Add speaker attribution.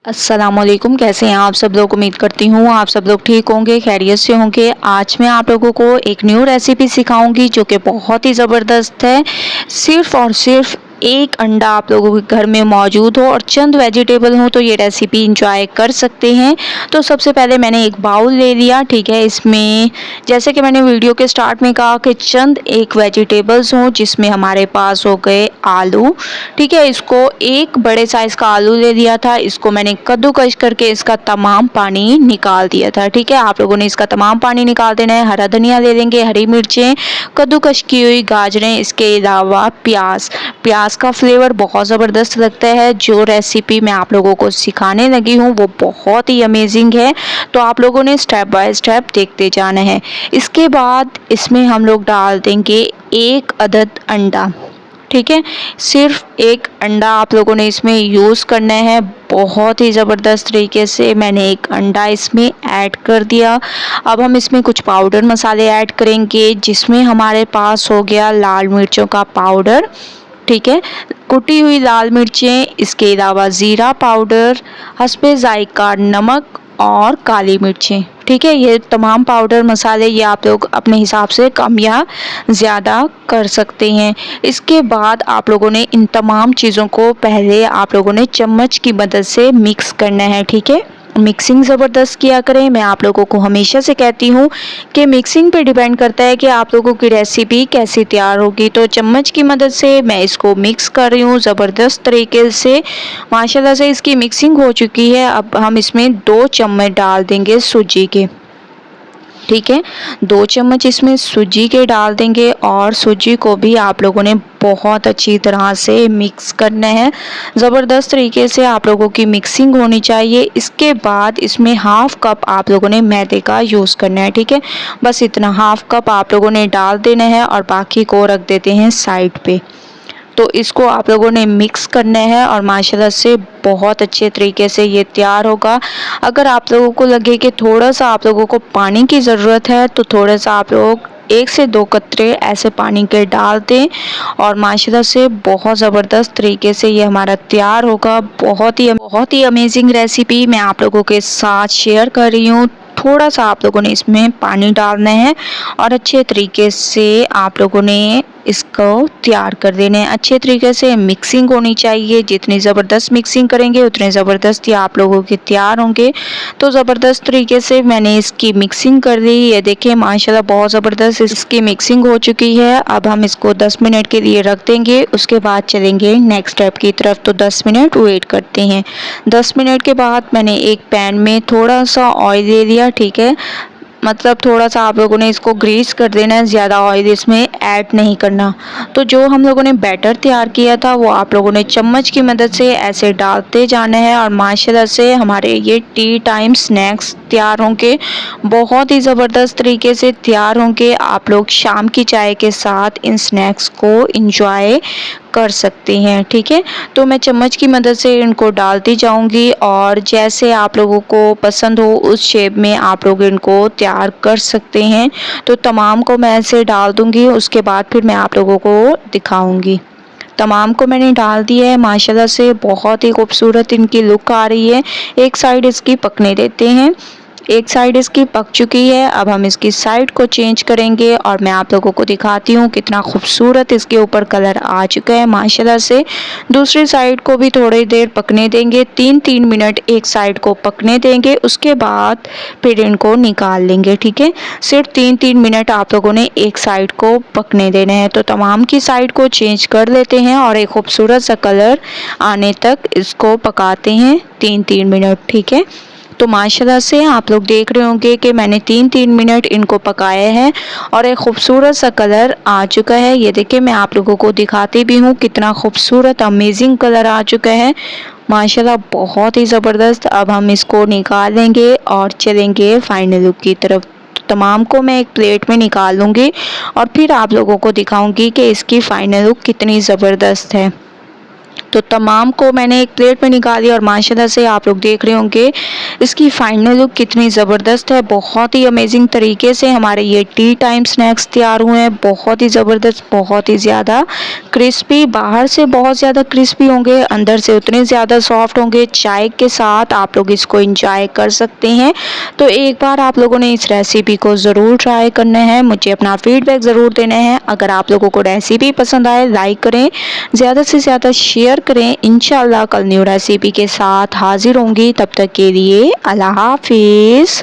Speaker 1: अस्सलामुअलैकुम, कैसे हैं आप सब लोग। उम्मीद करती हूँ आप सब लोग ठीक होंगे, खैरियत से होंगे। आज मैं आप लोगों को एक न्यू रेसिपी सिखाऊंगी जो कि बहुत ही ज़बरदस्त है। सिर्फ और सिर्फ एक अंडा आप लोगों के घर में मौजूद हो और चंद वेजिटेबल हो तो ये रेसिपी इंजॉय कर सकते हैं। तो सबसे पहले मैंने एक बाउल ले लिया, ठीक है। इसमें जैसे कि मैंने वीडियो के स्टार्ट में कहा कि चंद एक वेजिटेबल्स हों, जिसमें हमारे पास हो गए आलू, ठीक है। इसको एक बड़े साइज़ का आलू ले लिया था, इसको मैंने कद्दूकस करके इसका तमाम पानी निकाल दिया था, ठीक है। आप लोगों ने इसका तमाम पानी निकाल देना है। हरा धनिया ले लेंगे, हरी मिर्चें, कद्दूकस की हुई गाजरें, इसके अलावा प्याज। प्याज का फ्लेवर बहुत ज़बरदस्त लगता है। जो रेसिपी मैं आप लोगों को सिखाने लगी हूँ वो बहुत ही अमेजिंग है, तो आप लोगों ने स्टेप बाय स्टेप देखते जाना है। इसके बाद इसमें हम लोग डाल देंगे एक अदद अंडा, ठीक है। सिर्फ एक अंडा आप लोगों ने इसमें यूज़ करना है। बहुत ही ज़बरदस्त तरीके से मैंने एक अंडा इसमें ऐड कर दिया। अब हम इसमें कुछ पाउडर मसाले ऐड करेंगे, जिसमें हमारे पास हो गया लाल मिर्चों का पाउडर, ठीक है, कुटी हुई लाल मिर्चें, इसके अलावा ज़ीरा पाउडर, हस्बे ज़ायका नमक और काली मिर्चें, ठीक है। ये तमाम पाउडर मसाले ये आप लोग अपने हिसाब से कम या ज़्यादा कर सकते हैं। इसके बाद आप लोगों ने इन तमाम चीज़ों को पहले आप लोगों ने चम्मच की मदद से मिक्स करना है, ठीक है। मिक्सिंग ज़बरदस्त किया करें। मैं आप लोगों को हमेशा से कहती हूँ कि मिक्सिंग पे डिपेंड करता है कि आप लोगों की रेसिपी कैसी तैयार होगी। तो चम्मच की मदद से मैं इसको मिक्स कर रही हूँ ज़बरदस्त तरीके से। माशाल्लाह से इसकी मिक्सिंग हो चुकी है। अब हम इसमें 2 चम्मच डाल देंगे सूजी के, ठीक है। 2 चम्मच इसमें सूजी के डाल देंगे और सूजी को भी आप लोगों ने बहुत अच्छी तरह से मिक्स करना है। ज़बरदस्त तरीके से आप लोगों की मिक्सिंग होनी चाहिए। इसके बाद इसमें हाफ़ कप आप लोगों ने मैदे का यूज़ करना है, ठीक है। बस इतना हाफ़ कप आप लोगों ने डाल देना है और बाकी को रख देते हैं साइड पे। तो इसको आप लोगों ने मिक्स करना है और माशाल्लाह से बहुत अच्छे तरीके से ये तैयार होगा। अगर आप लोगों को लगे कि थोड़ा सा आप लोगों को पानी की ज़रूरत है तो थोड़ा सा आप लोग 1 से 2 कतरे ऐसे पानी के डाल दें और माशाल्लाह से बहुत ज़बरदस्त तरीके से ये हमारा तैयार होगा। बहुत ही अमेजिंग रेसिपी मैं आप लोगों के साथ शेयर कर रही हूँ। थोड़ा सा आप लोगों ने इसमें पानी डालना है और अच्छे तरीके से आप लोगों ने इसको तैयार कर देना है। अच्छे तरीके से मिक्सिंग होनी चाहिए। जितनी ज़बरदस्त मिक्सिंग करेंगे उतने ज़बरदस्त ही आप लोगों के तैयार होंगे। तो ज़बरदस्त तरीके से मैंने इसकी मिक्सिंग कर दी। ये देखें माशाल्लाह बहुत ज़बरदस्त इसकी मिक्सिंग हो चुकी है। अब हम इसको 10 मिनट के लिए रख देंगे। उसके बाद चलेंगे नेक्स्ट स्टेप की तरफ। तो 10 मिनट वेट करते हैं। 10 मिनट के बाद मैंने एक पैन में थोड़ा सा ऑयल ले लिया, ठीक है। मतलब थोड़ा सा आप लोगों ने इसको ग्रीस कर देना है, ज़्यादा ऑयल इसमें ऐड नहीं करना। तो जो हम लोगों ने बैटर तैयार किया था वो आप लोगों ने चम्मच की मदद से ऐसे डालते जाना है और माशाल्लाह से हमारे ये टी टाइम स्नैक्स तैयार होंगे। बहुत ही ज़बरदस्त तरीके से तैयार होंगे। आप लोग शाम की चाय के साथ इन स्नैक्स को इंजॉय कर सकते हैं, ठीक है। तो मैं चम्मच की मदद से इनको डालती जाऊंगी और जैसे आप लोगों को पसंद हो उस शेप में आप लोग इनको तैयार कर सकते हैं। तो तमाम को मैं ऐसे डाल दूंगी, उसके बाद फिर मैं आप लोगों को दिखाऊंगी। तमाम को मैंने डाल दिया है। माशाल्लाह से बहुत ही खूबसूरत इनकी लुक आ रही है। एक साइड इसकी पकने देते हैं। एक साइड इसकी पक चुकी है। अब हम इसकी साइड को चेंज करेंगे और मैं आप लोगों को दिखाती हूँ कितना खूबसूरत इसके ऊपर कलर आ चुका है माशाल्लाह से। दूसरी साइड को भी थोड़ी देर पकने देंगे, 3-3 मिनट एक साइड को पकने देंगे। उसके बाद फिर इनको निकाल लेंगे, ठीक है। सिर्फ 3-3 मिनट आप लोगों ने एक साइड को पकने देना है। तो तमाम की साइड को चेंज कर लेते हैं और एक खूबसूरत सा कलर आने तक इसको पकाते हैं 3-3 मिनट, ठीक है। तो माशाल्लाह से आप लोग देख रहे होंगे कि मैंने 3-3 मिनट इनको पकाया है और एक खूबसूरत सा कलर आ चुका है। ये देखिए मैं आप लोगों को दिखाती भी हूँ कितना खूबसूरत अमेजिंग कलर आ चुका है माशाल्लाह, बहुत ही ज़बरदस्त। अब हम इसको निकाल लेंगे और चलेंगे फाइनल लुक की तरफ। तमाम को मैं एक प्लेट में निकाल लूँगी और फिर आप लोगों को दिखाऊंगी कि इसकी फ़ाइनल लुक कितनी ज़बरदस्त है। तो तमाम को मैंने एक प्लेट में निकाल दिया और माशाल्लाह से आप लोग देख रहे होंगे इसकी फाइनल लुक कितनी ज़बरदस्त है। बहुत ही अमेजिंग तरीके से हमारे ये टी टाइम स्नैक्स तैयार हुए हैं। बहुत ही ज़बरदस्त, बहुत ही ज़्यादा क्रिस्पी, बाहर से बहुत ज़्यादा क्रिस्पी होंगे, अंदर से उतने ज़्यादा सॉफ्ट होंगे। चाय के साथ आप लोग इसको इंजॉय कर सकते हैं। तो एक बार आप लोगों ने इस रेसिपी को ज़रूर ट्राई करना है। मुझे अपना फीडबैक ज़रूर देना है। अगर आप लोगों को रेसिपी पसंद आए लाइक करें, ज़्यादा से ज़्यादा शेयर करें। इंशाल्लाह कल न्यू रेसिपी के साथ हाजिर होंगी। तब तक के लिए अल्लाह हाफिज़।